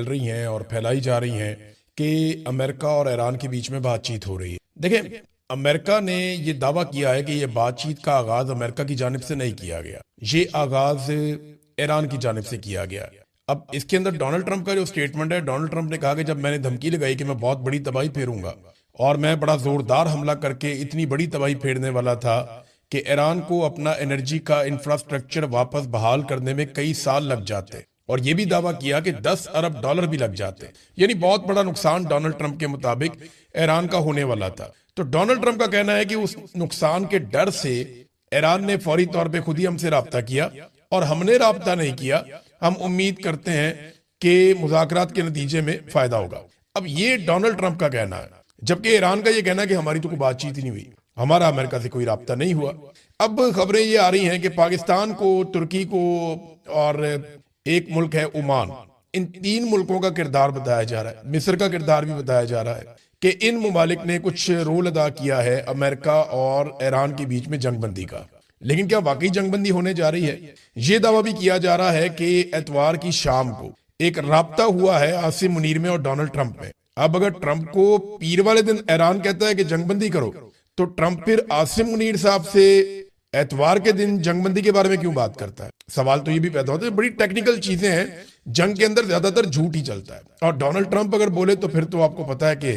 चल रही हैं और फैलाई जा रही हैं कि अमेरिका और ईरान के बीच में बातचीत हो रही है। देखें, अमेरिका ने ये दावा किया है कि ये बातचीत का आगाज अमेरिका की जानिब से नहीं किया गया, ये आगाज ईरान की जानिब से किया गया। अब इसके अंदर डोनाल्ड ट्रंप का जो स्टेटमेंट है, डोनाल्ड ट्रंप ने कहा कि जब मैंने धमकी लगाई कि मैं बहुत बड़ी तबाही फेरूंगा और मैं बड़ा जोरदार हमला करके इतनी बड़ी तबाही फेरने वाला था कि ईरान को अपना एनर्जी का इंफ्रास्ट्रक्चर वापस बहाल करने में कई साल लग जाते, और यह भी दावा किया कि 10 अरब डॉलर भी लग जाते, यानी बहुत बड़ा नुकसान डोनाल्ड ट्रंप के मुताबिक ईरान का होने वाला था। तो डोनाल्ड ट्रंप का कहना है कि उस नुकसान के डर से ईरान ने फौरी तौर पे खुद ही हमसे राब्ता किया और हमने राब्ता नहीं किया। हम उम्मीद करते हैं कि मुज़ाकरात के नतीजे में फायदा होगा। अब ये डोनाल्ड ट्रंप का कहना है, जबकि ईरान का ये कहना है कि हमारी तो कोई बातचीत ही नहीं हुई, हमारा अमेरिका से कोई राब्ता नहीं हुआ। अब खबरें ये आ रही हैं कि पाकिस्तान को, तुर्की को और एक मुल्क है ओमान, इन 3 मुल्कों का किरदार बताया जा रहा है, मिस्र का किरदार भी बताया जा रहा है कि इन मुमालिक ने कुछ रोल अदा किया है अमेरिका और ईरान के बीच में जंगबंदी का। लेकिन क्या वाकई जंगबंदी होने जा रही है? ये दावा भी किया जा रहा है कि एतवार की शाम को एक राब्ता हुआ है आसिम मुनीर में और डोनाल्ड ट्रंप में। अब अगर ट्रंप को पीर वाले दिन ईरान कहता है कि जंगबंदी करो, तो ट्रंप फिर आसिम मुनीर साहब से एतवार के दिन जंगबंदी के बारे में क्यों बात करता है? सवाल तो ये भी पैदा होता है। बड़ी टेक्निकल चीजें हैं, जंग के अंदर ज्यादातर झूठ ही चलता है, और डोनाल्ड ट्रंप अगर बोले तो फिर तो आपको पता है कि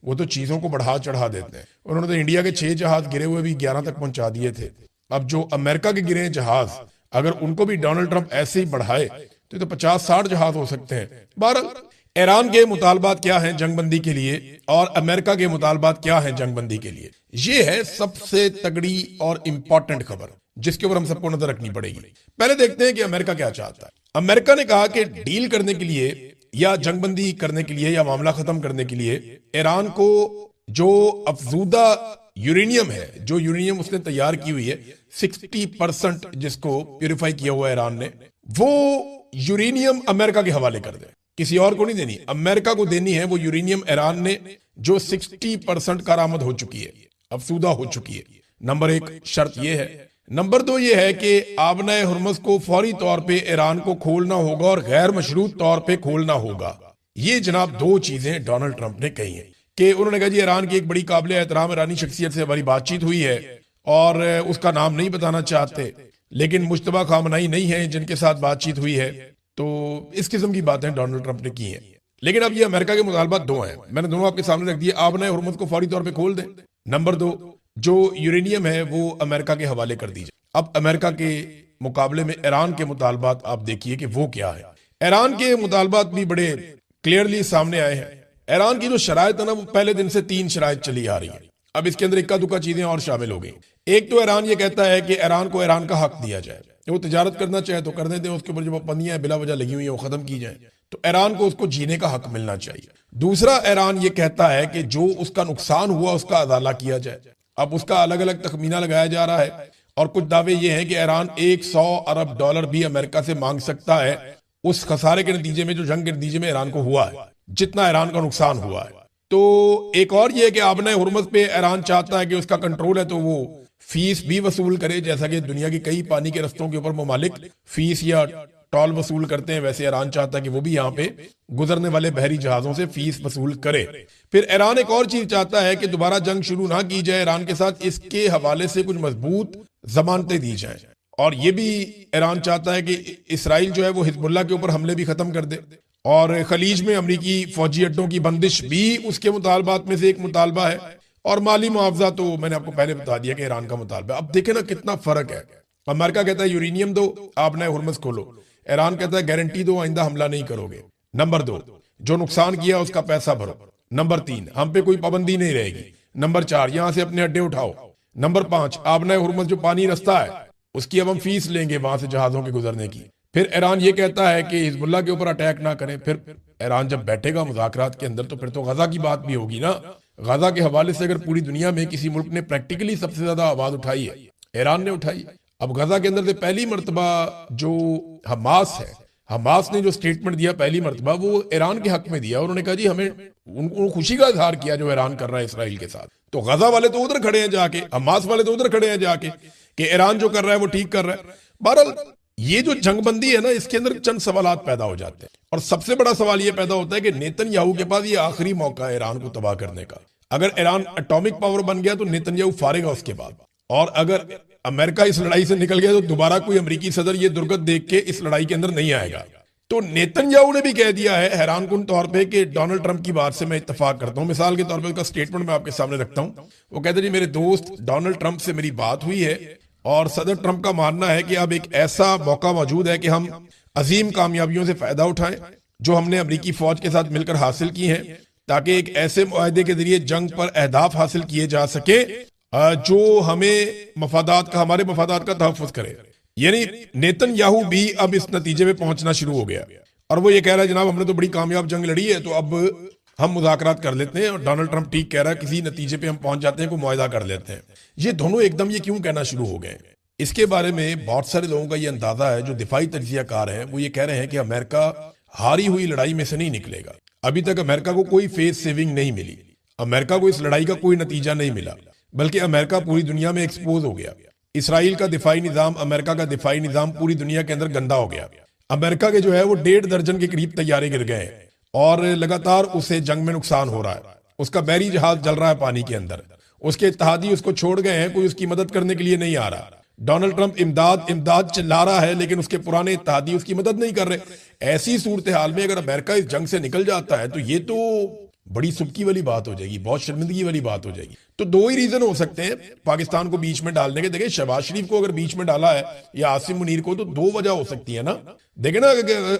वो तो चीजों को बढ़ा चढ़ा देते हैं। उन्होंने तो इंडिया के 6 जहाज गिरे हुए भी 11 तक पहुंचा दिए थे। अब जो अमेरिका के गिरे जहाज, अगर उनको भी डोनाल्ड ट्रंप ऐसे ही बढ़ाए तो 50-60 जहाज हो सकते हैं। बहरहाल, ईरान के मुतालबात क्या हैं जंगबंदी के लिए और अमेरिका के मुतालबात क्या हैं जंगबंदी के लिए, ये है सबसे तगड़ी और इंपॉर्टेंट खबर जिसके ऊपर हम सबको नजर रखनी पड़ेगी। पहले देखते हैं कि अमेरिका क्या चाहता है। अमेरिका ने कहा कि डील करने के लिए या जंगबंदी करने के लिए या मामला खत्म करने के लिए ईरान को जो अफजूदा यूरेनियम है, जो यूरेनियम उसने तैयार की हुई है 60% जिसको प्यूरिफाई किया हुआ ईरान ने, वो यूरेनियम अमेरिका के हवाले कर दे। किसी और को नहीं देनी, अमेरिका को देनी है वो यूरेनियम ईरान ने जो 60% कारामद हो चुकी है, अफसूदा हो चुकी है। नंबर 1 शर्त ये है। नंबर 2 ये है कि आबनाए हुर्मुज़ को फौरी तौर पे ईरान को खोलना होगा और गैर मशरूत तौर पे खोलना होगा। ये जनाब 2 चीजें डोनाल्ड ट्रंप ने कही हैं कि उन्होंने कहा जी ईरान की एक बड़ी काबिल एहतराम ईरानी शख्सियत से हमारी बातचीत हुई है और उसका नाम नहीं बताना चाहते, लेकिन मुश्तबा खामनाई नहीं है जिनके साथ बातचीत हुई है। तो इस किस्म की बातें डोनाल्ड ट्रंप ने की हैं। लेकिन अब ये अमेरिका के मुतालबात 2 हैं, मैंने दोनों आपके सामने रख दिए। आबनाए हुर्मुज़ को फौरी तौर पे खोल दें। नंबर 2, जो यूरेनियम है वो अमेरिका के हवाले कर दीजिए। अब अमेरिका के मुकाबले में ईरान के मुतालबात आप देखिए कि वो क्या है। ईरान के मुतालबात भी बड़े क्लियरली सामने आए हैं। ईरान की जो शराइत है ना, वो पहले दिन से 3 शराइत चली आ रही है। अब इसके अंदर इक्का दुक्का चीजें और शामिल हो गई। एक तो ईरान ये कहता है कि ईरान को ईरान का हक दिया जाए, वो तिजारत करना चाहे तो करने दें, उसके ऊपर जो पाबंदियां बिला वजह लगी हुई है वो खत्म की जाए, तो ईरान को उसको जीने का हक मिलना चाहिए। दूसरा, ईरान ये कहता है कि जो उसका नुकसान हुआ उसका अदाला किया जाए। अब उसका अलग अलग तखमीना लगाया जा रहा है और कुछ दावे ये हैं कि ईरान 100 अरब डॉलर भी अमेरिका से मांग सकता है उस खसारे के नतीजे में जो जंग के नतीजे में ईरान को हुआ है, जितना ईरान का नुकसान हुआ है। तो एक और ये है कि आबनाए हुर्मुज़ पे ईरान चाहता है कि उसका कंट्रोल है तो वो फीस भी वसूल करे, जैसा कि दुनिया की कई पानी के रस्तों के ऊपर ममालिक फीस या टॉल वसूल करते हैं, वैसे ईरान चाहता है कि वो भी यहाँ पे गुजरने वाले बहरी जहाजों से फीस वसूल करे। फिर ईरान एक और चीज चाहता है कि दोबारा जंग शुरू ना की जाए ईरान के साथ, इसके हवाले से कुछ मजबूत जमानतें दी जाएं। और ये भी ईरान चाहता है कि इसराइल जो है वो हिजबुल्लाह के ऊपर हमले भी खत्म कर दे, और खलीज में अमरीकी फौजी अड्डों की बंदिश भी उसके मुतालबात में से एक मुतालबा है। और माली मुआवजा तो मैंने आपको पहले बता दिया कि ईरान का मुतालबा। अब देखें ना कितना फर्क है। अमेरिका कहता है यूरेनियम दो, आबनाए हुर्मुज़ खोलो। ईरान कहता है गारंटी दो, आइंदा हमला नहीं करोगे। नंबर 2, जो नुकसान किया उसका पैसा भरो। नंबर 3, हम पे कोई पाबंदी नहीं रहेगी। नंबर 4, यहां से अपने अड्डे उठाओ। नंबर 5, आबनाए हुर्मुज़ जो पानी रास्ता है उसकी अब हम फीस लेंगे वहां से जहाजों के गुजरने की। फिर ईरान ये कहता है कि हिजबुल्लाह के ऊपर अटैक ना करें। फिर ईरान जब बैठेगा मुज़ाकरात के अंदर तो फिर तो गजा की बात भी होगी ना। गजा के हवाले से अगर पूरी दुनिया में किसी मुल्क ने प्रैक्टिकली सबसे ज्यादा आवाज उठाई है, ईरान ने उठाई। अब गजा के अंदर से पहली मर्तबा जो हमास है, हमास ने जो स्टेटमेंट दिया पहली मर्तबा, वो ईरान के हक में दिया। उन्होंने कहा जी हमें, उनको खुशी का इजहार किया जो ईरान कर रहा है इसराइल के साथ। तो गजा वाले तो उधर खड़े हैं जाके, हमास वाले तो उधर खड़े हैं जाके कि ईरान जो कर रहा है वो ठीक कर रहा है। बहरहाल ये जो जंगबंदी है ना, इसके अंदर चंद सवालात पैदा हो जाते हैं। और सबसे बड़ा सवाल ये पैदा होता है कि नेतन्याहू के पास ये आखिरी मौका है ईरान को तबाह करने का। अगर ईरान एटॉमिक पावर बन गया तो नेतन्याहू फारेगा उसके बाद, और अगर अमेरिका इस लड़ाई से निकल गया तो दोबारा कोई अमेरिकी सदर ये दुर्गत देख के इस लड़ाई के अंदर नहीं आएगा। तो नेतन्याहू ने भी कह दिया है हैरानकुन तौर पे कि डोनाल्ड ट्रंप की बात से मैं इत्तेफाक करता हूं। मिसाल के तौर पे उसका स्टेटमेंट मैं आपके सामने रखता हूं। वो कहते जी, मेरे दोस्त डोनाल्ड ट्रंप से मेरी बात हुई है और सदर ट्रंप का मानना है कि अब एक ऐसा मौका मौजूद है कि हम अजीम कामयाबियों से फायदा उठाएं जो हमने अमेरिकी फौज के साथ मिलकर हासिल की हैं, ताकि एक ऐसे मुआहदे के जरिए जंग पर अहदाफ हासिल किए जा सके जो हमारे मफादात का तहफ्फुज करे। यानी नेतन्याहू भी अब इस नतीजे में पहुंचना शुरू हो गया और वो ये कह रहा है जनाब हमने तो बड़ी कामयाब जंग लड़ी है, तो अब हम मुज़ाकरात कर लेते हैं। और डोनाल्ड ट्रंप ठीक कह रहा है, किसी नतीजे पे हम पहुंच जाते हैं, कोई मुआहदा कर लेते हैं। ये दोनों एकदम ये क्यों कहना शुरू हो गए? इसके बारे में बहुत सारे लोगों का ये अंदाजा है जो दिफाई तज्जियाकार हैं, वो ये कह रहे हैं कि अमेरिका हारी हुई लड़ाई में से नहीं निकलेगा। अभी तक अमेरिका को कोई फेस सेविंग नहीं मिली, अमेरिका को इस लड़ाई का कोई नतीजा नहीं मिला, बल्कि अमेरिका पूरी दुनिया में एक्सपोज हो गया। इसराइल का दिफाई निजाम, अमेरिका का दिफाई निजाम पूरी दुनिया के अंदर गंदा हो गया। अमेरिका के जो है वो 1.5 दर्जन के करीब तैयारे गिर गए हैं और लगातार उसे जंग में नुकसान हो रहा है। उसका बैरी जहाज जल रहा है पानी के अंदर, उसके इत्तेहादी उसको छोड़ गए हैं, कोई उसकी मदद करने के लिए नहीं आ रहा। डोनाल्ड ट्रंप इमदाद इमदाद चिल्ला रहा है, लेकिन उसके पुराने इत्तेहादी उसकी मदद नहीं कर रहे। ऐसी सूरत हाल में अगर अमेरिका इस जंग से निकल जाता है तो ये तो बड़ी सुबकी वाली बात हो जाएगी, बहुत शर्मिंदगी वाली बात हो जाएगी। तो दो ही रीजन हो सकते हैं पाकिस्तान को बीच में डालने के। देखिए, शहबाज शरीफ को अगर बीच में डाला है या आसिम मुनीर को, तो दो वजह हो सकती है ना। देखे ना,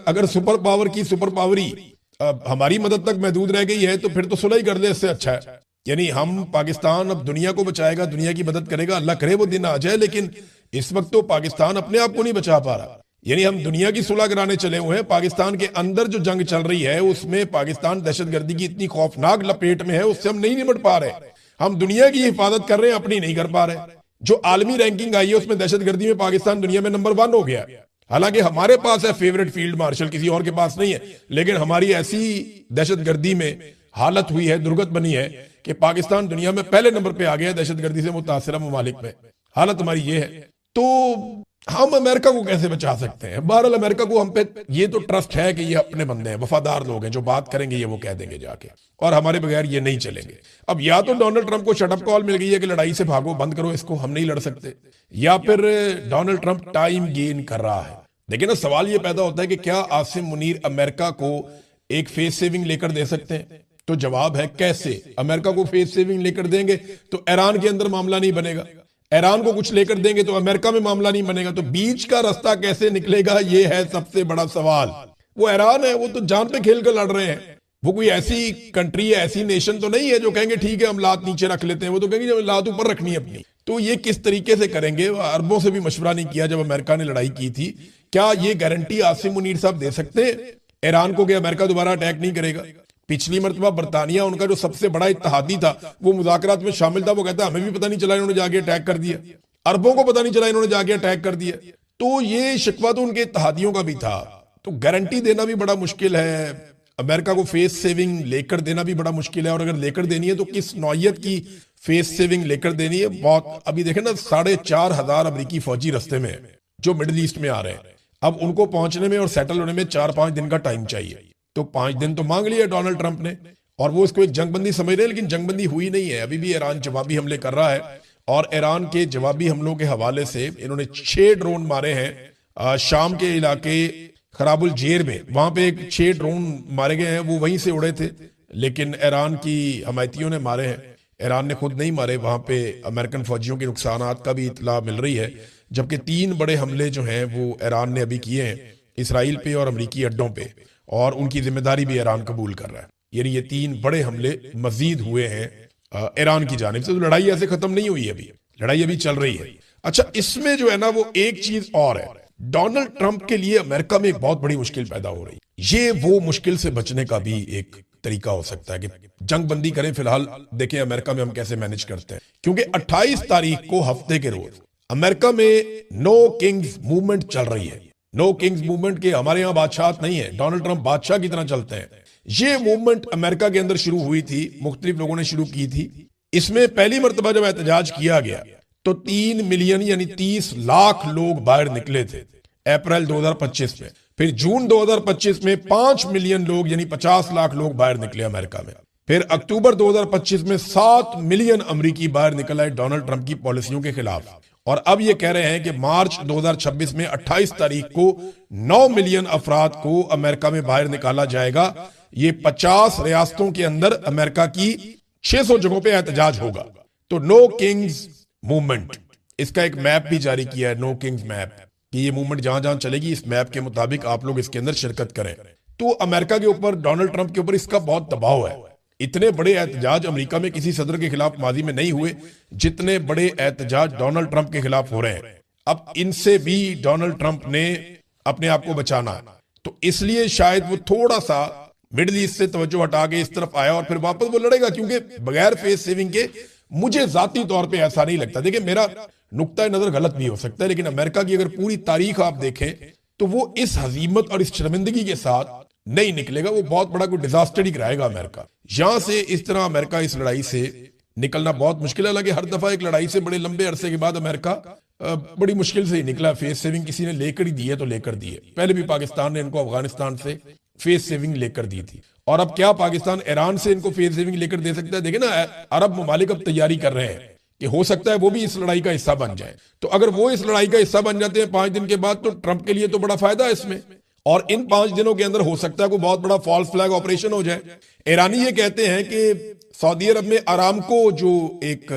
अगर सुपर पावर की सुपर पावरी हमारी मदद तक महदूद रह गई है तो फिर तो सुलह ही कर ले, इससे अच्छा है। यानी हम पाकिस्तान अब दुनिया को बचाएगा, दुनिया की मदद करेगा, अल्लाह करे वो दिन आ जाए, लेकिन इस वक्त तो पाकिस्तान अपने आप को नहीं बचा पा रहा। यानी हम दुनिया की सुलह कराने चले हुए हैं, पाकिस्तान के अंदर जो जंग चल रही है उसमें पाकिस्तान दहशतगर्दी की इतनी खौफनाक लपेट में है, उससे हम नहीं निपट पा रहे। हम दुनिया की हिफाजत कर रहे हैं, अपनी नहीं कर पा रहे। जो आलमी रैंकिंग आई है उसमें दहशतगर्दी में पाकिस्तान दुनिया में नंबर 1 हो गया। हालांकि हमारे पास है फेवरेट फील्ड मार्शल, किसी और के पास नहीं है, लेकिन हमारी ऐसी दहशतगर्दी में हालत हुई है, दुर्गत बनी है कि पाकिस्तान दुनिया में पहले नंबर पे आ गया दहशतगर्दी से मुतासिरा ममालिक में। हालत हमारी ये है। तो हम अमेरिका को कैसे बचा सकते हैं? बहरहाल अमेरिका को हम पे ये तो ट्रस्ट है कि ये अपने बंदे हैं, वफादार लोग हैं, जो बात करेंगे ये वो कह देंगे जाके, और हमारे बगैर ये नहीं चलेंगे। अब या तो डोनाल्ड ट्रंप को शटअप कॉल मिल गई है कि लड़ाई से भागो, बंद करो इसको, हम नहीं लड़ सकते, या फिर डोनाल्ड ट्रंप टाइम गेन कर रहा है। देखिए ना, सवाल ये पैदा होता है कि क्या आसिम मुनीर अमेरिका को एक फेस सेविंग लेकर दे सकते हैं? तो जवाब है कैसे। अमेरिका को फेस सेविंग लेकर देंगे तो ईरान के अंदर मामला नहीं बनेगा, ईरान को कुछ लेकर देंगे तो अमेरिका में मामला नहीं बनेगा। तो बीच का रास्ता कैसे निकलेगा, ये है सबसे बड़ा सवाल। वो ईरान है, वो तो जान पे खेल कर लड़ रहे हैं। वो कोई ऐसी कंट्री है, ऐसी नेशन तो नहीं है जो कहेंगे ठीक है हम लात नीचे रख लेते हैं। वो तो कहेंगे लात ऊपर रखनी है अपनी। तो ये किस तरीके से करेंगे? अरबों से भी मशवरा नहीं किया जब अमेरिका ने लड़ाई की थी। क्या ये गारंटी आसिम मुनीर साहब दे सकते हैं ईरान को कि अमेरिका दोबारा अटैक नहीं करेगा? पिछली मरतबा बरतानिया, उनका जो सबसे बड़ा इत्तेहादी था, वो मुज़ाकरात में शामिल था, वो कहता है हमें भी पता नहीं चला इन्होंने जाके अटैक कर दिया, अरबों को पता नहीं चला इन्होंने जाके अटैक कर दिया। तो ये शिकवा तो उनके इत्तेहादियों का भी था। तो गारंटी देना भी बड़ा मुश्किल है, अमेरिका को फेस सेविंग लेकर देना भी बड़ा मुश्किल है। और अगर लेकर देनी है तो किस नौयत की फेस सेविंग लेकर देनी है? बहुत अभी देखें ना, 4,500 अमेरिकी फौजी रस्ते में जो मिडिल ईस्ट में आ रहे हैं। अब उनको पहुंचने में और सेटल होने में 4-5 दिन का टाइम चाहिए। तो 5 दिन तो मांग लिया डोनाल्ड ट्रंप ने, और वो इसको एक जंगबंदी समझ रहे हैं, लेकिन जंगबंदी हुई नहीं है। अभी भी ईरान जवाबी हमले कर रहा है, और ईरान के जवाबी हमलों के हवाले से इन्होंने 6 ड्रोन मारे हैं शाम के इलाके खराबुल जेर में। वहां पे 6 ड्रोन मारे गए हैं, वो वहीं से उड़े थे, लेकिन ईरान की हमायतियों ने मारे हैं। ईरान ने खुद नहीं मारे। वहां पे अमेरिकन फौजियों के नुकसानात का भी इतला मिल रही है, जबकि 3 बड़े हमले जो हैं वो ईरान ने अभी किए हैं, इसराइल पे और अमरीकी अड्डों पे, और उनकी जिम्मेदारी भी ईरान कबूल कर रहा है। यानी ये 3 बड़े हमले मजीद हुए हैं ईरान की जानिब से। तो लड़ाई ऐसे खत्म नहीं हुई, अभी लड़ाई अभी चल रही है। अच्छा, इसमें जो है ना वो एक चीज और है, डोनाल्ड ट्रंप के लिए अमेरिका में एक बहुत बड़ी मुश्किल पैदा हो रही है। ये वो मुश्किल से बचने का भी एक तरीका हो सकता है कि जंग बंदी करें। फिलहाल देखें अमेरिका में हम कैसे मैनेज करते हैं, क्योंकि 28 तारीख को हफ्ते के रोज अमेरिका में नो किंग्स मूवमेंट चल रही है। नो किंग्स मूवमेंट के हमारे यहां बादशाह नहीं है, डोनाल्ड ट्रंप बादशाह की तरह चलते हैं। ये मूवमेंट अमेरिका के अंदर शुरू हुई थी, मुख्तलिफ लोगों ने शुरू की थी। इसमें पहली मरतबा जब एहतजाज किया गया तो 3 मिलियन यानी 30 लाख लोग बाहर निकले थे। अप्रैल 2025 में। फिर जून 2025 में 5 मिलियन लोग यानी 50 लाख लोग बाहर निकले अमेरिका में। फिर अक्टूबर 2025 में 7 मिलियन अमरीकी बाहर निकल आए डोनाल्ड ट्रंप की पॉलिसियों के खिलाफ। और अब ये कह रहे हैं कि मार्च 2026 में 28 तारीख को 9 मिलियन अफराद को अमेरिका में बाहर निकाला जाएगा। ये 50 रियासतों के अंदर अमेरिका की 600 जगहों पे एहतजाज होगा। तो नो किंग्स मूवमेंट, इसका एक मैप भी जारी किया है, नो किंग्स मैप, कि ये मूवमेंट जहां जहां चलेगी इस मैप के मुताबिक आप लोग इसके अंदर शिरकत करें। तो अमेरिका के ऊपर, डोनाल्ड ट्रंप के ऊपर इसका बहुत दबाव है। इतने बड़े एहतजाज अमेरिका में किसी सदर के खिलाफ माजी में नहीं हुए जितने बड़े एहतजाज डोनाल्ड ट्रंप के खिलाफ हो रहे हैं। अब इनसे भी डोनाल्ड ट्रंप ने अपने आप को बचाना है, तो इसलिए शायद वो थोड़ा सा मिडिल ईस्ट से तवज्जो हटा के इस तरफ आया और फिर वापस वो लड़ेगा, क्योंकि बगैर फेस सेविंग के मुझे जाती तौर पे ऐसा नहीं लगता। देखिए, मेरा नुक्ता नजर गलत भी हो सकता है, लेकिन अमेरिका की अगर पूरी तारीख आप देखें तो वो इस हजीमत और इस शर्मिंदगी के साथ नहीं निकलेगा। वो बहुत बड़ा कोई डिजास्टर ही कराएगा अमेरिका। यहां से इस तरह अमेरिका इस लड़ाई से निकलना बहुत मुश्किल है। हालांकि हर दफा एक लड़ाई से बड़े लंबे अरसे के बाद अमेरिका बड़ी मुश्किल से ही निकला। फेस सेविंग किसी ने लेकर ही दी है तो लेकर दी है। पहले भी पाकिस्तान ने इनको अफगानिस्तान से फेस सेविंग लेकर दी थी, और अब क्या पाकिस्तान ईरान से इनको फेस सेविंग लेकर दे सकता है? देखे ना, अरब ममालिक अब तैयारी कर रहे हैं कि हो सकता है वो भी इस लड़ाई का हिस्सा बन जाए। तो अगर वो इस लड़ाई का हिस्सा बन जाते हैं 5 दिन के बाद, तो ट्रंप के लिए तो बड़ा फायदा है इसमें। और इन 5 दिनों के अंदर हो सकता है कोई बहुत बड़ा फॉल्स फ्लैग ऑपरेशन हो जाए। ईरानी ये कहते हैं कि सऊदी अरब में अरामको जो एक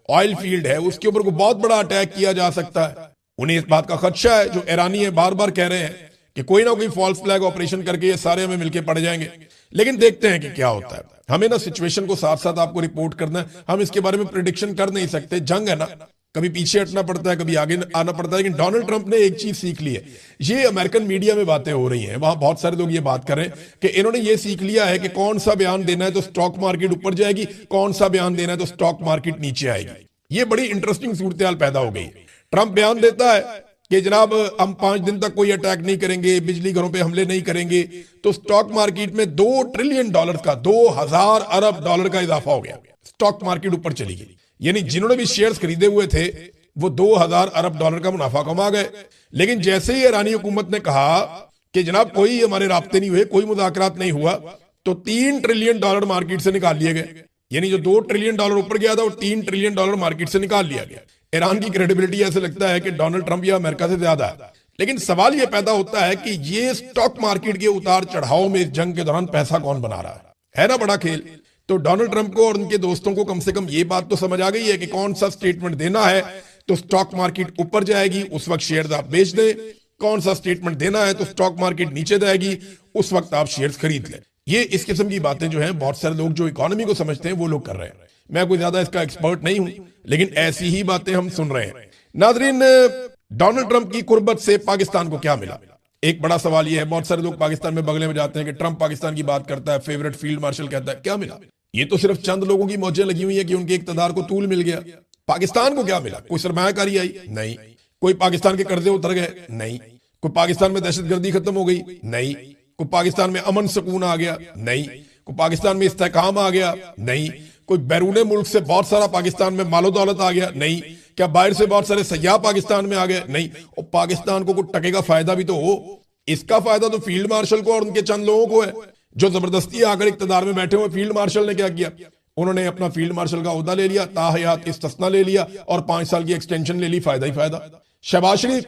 ऑयल फील्ड है उसके ऊपर कोई बहुत बड़ा अटैक किया जा सकता है। उन्हें इस बात का खदशा है, जो ईरानी है बार बार कह रहे हैं कि कोई ना कोई फॉल्स फ्लैग ऑपरेशन करके ये सारे हमें मिलके पड़ जाएंगे। लेकिन देखते हैं कि क्या होता है। हमें ना सिचुएशन को साथ साथ आपको रिपोर्ट करना है। हम इसके बारे में प्रेडिक्शन कर नहीं सकते, जंग है ना, कभी पीछे हटना पड़ता है, कभी आगे आना पड़ता है। लेकिन डोनाल्ड ट्रंप ने एक चीज सीख ली है। ये अमेरिकन मीडिया में बातें हो रही हैं, वहां बहुत सारे लोग ये बात कर रहे हैं कि इन्होंने ये सीख लिया है कि कौन सा बयान देना है तो स्टॉक मार्केट ऊपर जाएगी, कौन सा बयान देना है तो स्टॉक मार्केट नीचे आएगी। ये बड़ी इंटरेस्टिंग सूरत पैदा हो गई। ट्रंप बयान देता है कि जनाब हम 5 दिन तक कोई अटैक नहीं करेंगे, बिजली घरों पे हमले नहीं करेंगे, तो स्टॉक मार्केट में $2 ट्रिलियन का, 2000 अरब डॉलर का इजाफा हो गया। स्टॉक मार्केट ऊपर चली गई, यानी जिन्होंने भी शेयर्स खरीदे हुए थे वो 2000 अरब डॉलर का मुनाफा कमा गए। लेकिन जैसे ही ईरानी हुकूमत ने कहा कि जनाब कोई हमारे राब्ते नहीं हुए, कोई मुज़ाकरात नहीं हुआ, तो $3 ट्रिलियन मार्केट से निकाल लिए गए। यानी जो $2 ट्रिलियन ऊपर गया था वो $3 ट्रिलियन मार्केट से निकाल लिया गया। ईरान की क्रेडिबिलिटी ऐसे लगता है कि डोनाल्ड ट्रंप या अमेरिका से ज्यादा है। लेकिन सवाल यह पैदा होता है कि ये स्टॉक मार्केट के उतार चढ़ाव में इस जंग के दौरान पैसा कौन बना रहा है ना बड़ा खेल। तो डोनाल्ड ट्रंप को और उनके दोस्तों को कम से कम ये बात तो समझ आ गई है कि कौन सा स्टेटमेंट देना है तो स्टॉक मार्केट ऊपर जाएगी, उस वक्त शेयर्स आप बेच दें। कौन सा स्टेटमेंट देना है तो स्टॉक मार्केट नीचे जाएगी, उस वक्त आप शेयर्स खरीद लें। ये इस किस्म की बातें जो हैं बहुत सारे लोग जो इकोनॉमी को समझते हैं वो लोग कर रहे हैं। मैं कोई ज्यादा इसका एक्सपर्ट नहीं हूं, लेकिन ऐसी ही बातें हम सुन रहे हैं। नाजरीन, डोनाल्ड ट्रंप की कुर्बत से पाकिस्तान को क्या मिला? एक बड़ा सवाल यह है। बहुत सारे लोग पाकिस्तान में बगले में जाते हैं कि ट्रंप पाकिस्तान की बात करता है, फेवरेट फील्ड मार्शल कहता है। क्या मिला? ये तो सिर्फ चंद लोगों की मौजें लगी हुई है कि उनके इक्तदार को तूल मिल गया। पाकिस्तान को क्या मिला? कोई सरमायाकारी आई? नहीं। कोई पाकिस्तान के कर्जे उतर गए? नहीं। कोई पाकिस्तान में दहशतगर्दी खत्म हो गई? नहीं। कोई पाकिस्तान में अमन सुकून आ गया? नहीं। कोई पाकिस्तान में इस्तेहकाम आ गया? नहीं। कोई बैरून मुल्क से बहुत सारा पाकिस्तान में मालो दौलत आ गया? नहीं। क्या बाहर से बहुत सारे सयाह पाकिस्तान में आ गए? नहीं। और पाकिस्तान को कुछ टके का फायदा भी तो हो। इसका फायदा तो फील्ड मार्शल को और उनके चंद लोगों को है जो जबरदस्ती आकर इक्तदार में बैठे हुए। फील्ड मार्शल ने क्या किया? उन्होंने अपना फील्ड मार्शल का ओहदा ले लिया, ताहयात इस्तिस्ना ले लिया और 5 साल की एक्सटेंशन ले ली। फायदा ही फायदा। शहबाज शरीफ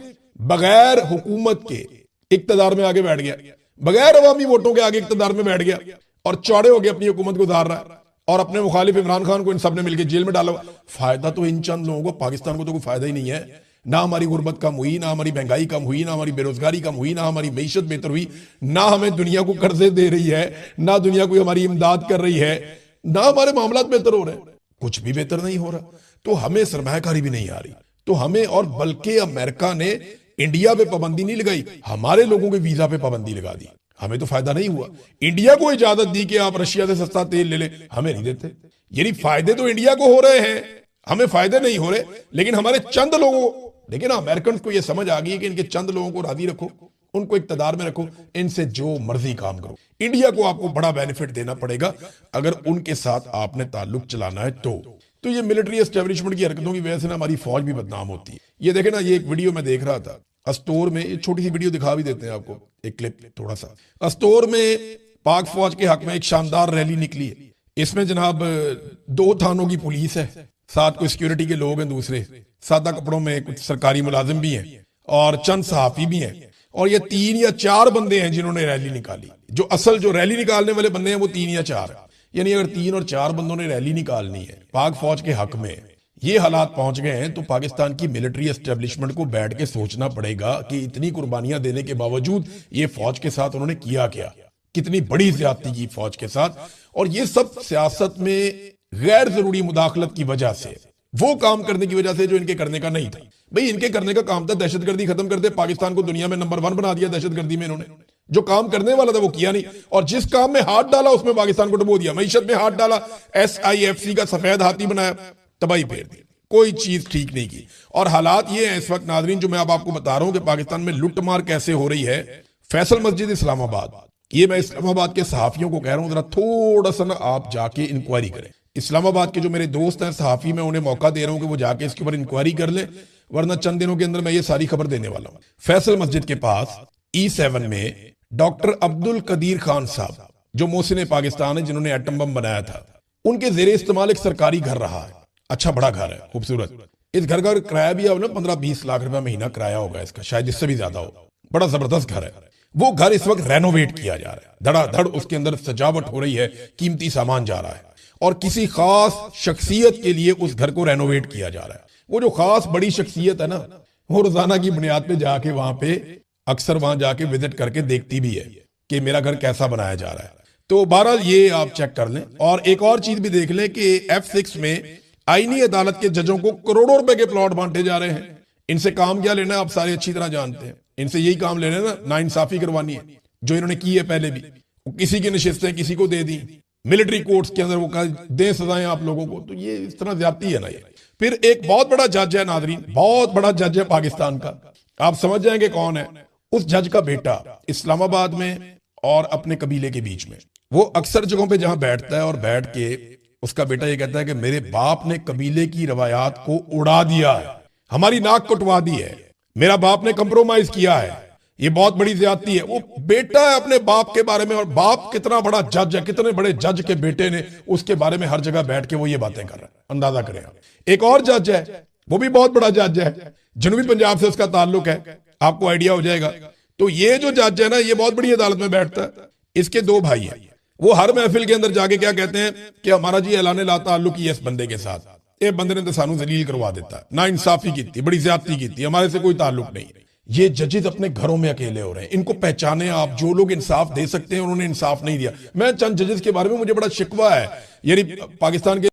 बगैर हुकूमत के इक्तदार में आगे बैठ गया, बगैर अवामी वोटों के आगे इक्तदार में बैठ गया और चौड़े होकर अपनी हुकूमत गुजार रहा है। और अपने मुखालिफ इमरान खान को इन सब ने मिलकर जेल में डाला। फायदा तो इन चंद लोगों को, पाकिस्तान को तो कोई फायदा ही नहीं है। ना हमारी गुर्बत कम हुई, ना हमारी महंगाई कम हुई, ना हमारी बेरोजगारी कम हुई, ना हमारी मईशत बेहतर हुई, ना हमें दुनिया को कर्जे दे रही है, ना दुनिया कोई हमारी इमदाद कर रही है, ना हमारे मामला बेहतर हो रहे हैं। कुछ भी बेहतर नहीं हो रहा। तो हमें सरमायाकारी भी नहीं आ रही। तो हमें, और बल्कि अमेरिका ने इंडिया पे पाबंदी नहीं लगाई, हमारे लोगों के वीजा पे पाबंदी लगा दी। हमें तो फायदा नहीं हुआ। इंडिया को इजाजत दी कि आप रशिया से सस्ता तेल ले लें, हमें नहीं देते। यानी फायदे तो इंडिया को हो रहे हैं, हमें फायदे नहीं हो रहे। लेकिन हमारे चंद लोगों, लेकिन अमेरिकन को यह समझ आ गई कि इनके चंद लोगों को राजी रखो, उनको इक्तदार में रखो, इनसे जो मर्जी काम करो। इंडिया को आपको बड़ा बेनिफिट देना पड़ेगा अगर उनके साथ आपने ताल्लुक चलाना है। तो ये मिलिट्री एस्टेब्लिशमेंट की हरकतों की वजह से ना हमारी फौज भी बदनाम होती है। ये देखे ना, ये एक वीडियो में देख रहा था, अस्टोर में, ये छोटी सी वीडियो दिखा भी देते हैं आपको, एक क्लिप थोड़ा सा। अस्टोर में पाक फौज के हक में एक शानदार रैली निकली है। इसमें जनाब 2 थानों की पुलिस है, साथ को सिक्योरिटी के लोग हैं, दूसरे सादा कपड़ों में कुछ सरकारी मुलाजिम भी हैं और चंद सहाफी भी हैं। और ये 3 या 4 बंदे हैं जिन्होंने रैली निकाली। जो असल जो रैली निकालने वाले बंदे हैं वो 3 या 4 है। यानी अगर 3 और 4 बंदों ने रैली निकालनी है पाक फौज के हक में, ये हालात पहुंच गए हैं, तो पाकिस्तान की मिलिट्री एस्टेब्लिशमेंट को बैठ के सोचना पड़ेगा कि इतनी कुर्बानियां देने के बावजूद ये फौज के साथ उन्होंने किया क्या, कितनी बड़ी ज्यादती की फौज के साथ। और ये सब सियासत में गैर जरूरी मुदाखलत की वजह से, वो काम करने की वजह से जो इनके करने का नहीं था। भाई इनके करने का काम था दहशतगर्दी खत्म कर दे, पाकिस्तान को दुनिया में नंबर 1 बना दिया दहशतगर्दी में इन्होंने। जो काम करने वाला था वो किया नहीं, और जिस काम में हाथ डाला उसमें पाकिस्तान को डुबो दिया। मईशत में हाथ डाला, SIFC का सफेद हाथी बनाया, तबाही फेर दी, कोई चीज ठीक नहीं की। और हालात ये है इस वक्त नाजरीन, जो मैं अब आपको बता रहा हूं कि पाकिस्तान में लुटमार कैसे हो रही है। फैसल मस्जिद इस्लामाबाद, ये मैं इस्लामाबाद के सहाफियों को कह रहा हूं, जरा थोड़ा सा ना आप जाके इंक्वायरी करें। इस्लामाबाद के जो मेरे दोस्त हैं सहाफी, मैं उन्हें मौका दे रहा हूं कि वो जाके इसके ऊपर इंक्वायरी कर ले, वरना चंद दिनों के अंदर मैं ये सारी खबर देने वाला हूं। फैसल मस्जिद के पास E7 में डॉक्टर अब्दुल कदीर खान साहब, जो मोहसिन पाकिस्तान है, जिन्होंने एटम बम बनाया था, उनके जेरे इस्तेमाल एक सरकारी घर रहा है। अच्छा बड़ा घर है, खूबसूरत। इस घर का किराया भी अब ना 15-20 लाख रुपया महीना किराया होगा इसका, शायद इससे भी ज्यादा हो। बड़ा जबरदस्त घर है। वो घर इस वक्त रेनोवेट किया जा रहा है, धड़ाधड़ उसके अंदर सजावट हो रही है, कीमती सामान जा रहा है, और किसी खास शख्सियत के लिए उस घर को रेनोवेट किया जा रहा है। वो जो खास बड़ी शख्सियत है ना, वो रोजाना की बुनियाद पे जाके वहां पे अक्सर वहां जाके विजिट करके देखती भी है कि मेरा घर कैसा बनाया जा रहा है। तो बहरहाल ये आप चेक कर लें। और एक और चीज भी देख लें कि F6 में आईनी अदालत के जजों को करोड़ों रुपए के प्लॉट बांटे जा रहे हैं। इनसे काम क्या लेना है आप सारे अच्छी तरह जानते हैं। इनसे यही काम लेना है ना, नाइंसाफी करवानी है, जो इन्होंने की है पहले भी। किसी की नशिस्तें किसी को दे दी, मिलिट्री कोर्ट्स के अंदर वो दे सजाएं आप लोगों को, तो ये इस तरह ज्यादती है ना ये। फिर एक बहुत बड़ा जज है नाजरीन, बहुत बड़ा जज है पाकिस्तान का, आप समझ जाएंगे कौन है। उस जज का बेटा इस्लामाबाद में और अपने कबीले के बीच में, वो अक्सर जगहों पे जहां बैठता है और बैठ के उसका बेटा ये कहता है कि मेरे बाप ने कबीले की रवायात को उड़ा दिया है, हमारी नाक कटवा दी है, मेरा बाप ने कंप्रोमाइज किया है, ये बहुत बड़ी ज्यादती है। वो बेटा है अपने बाप के बारे में, और बाप कितना बड़ा जज है, कितने बड़े जज के बेटे ने उसके बारे में हर जगह बैठ के वो ये बातें कर रहा है, अंदाजा करें आप। एक और जज है, वो भी बहुत बड़ा जज है, जनूबी पंजाब से उसका ताल्लुक है, आपको आइडिया हो जाएगा। तो ये जो जज है ना, ये बहुत बड़ी अदालत में बैठता है। इसके 2 भाई हैं, वो हर महफिल के अंदर जाके क्या कहते हैं कि हमारा जी ऐलान ला ताल्लुक ही है इस बंदे के साथ, ये बंदे ने तो सानू जलील करवा देता, ना इंसाफी की थी, बड़ी ज्यादती की थी, हमारे से कोई ताल्लुक नहीं। ये जजेस अपने घरों में अकेले हो रहे हैं, इनको पहचाने आप। जो लोग इंसाफ दे सकते हैं उन्होंने इंसाफ नहीं दिया। मैं चंद जजेस के बारे में मुझे बड़ा शिकवा है, यानी पाकिस्तान के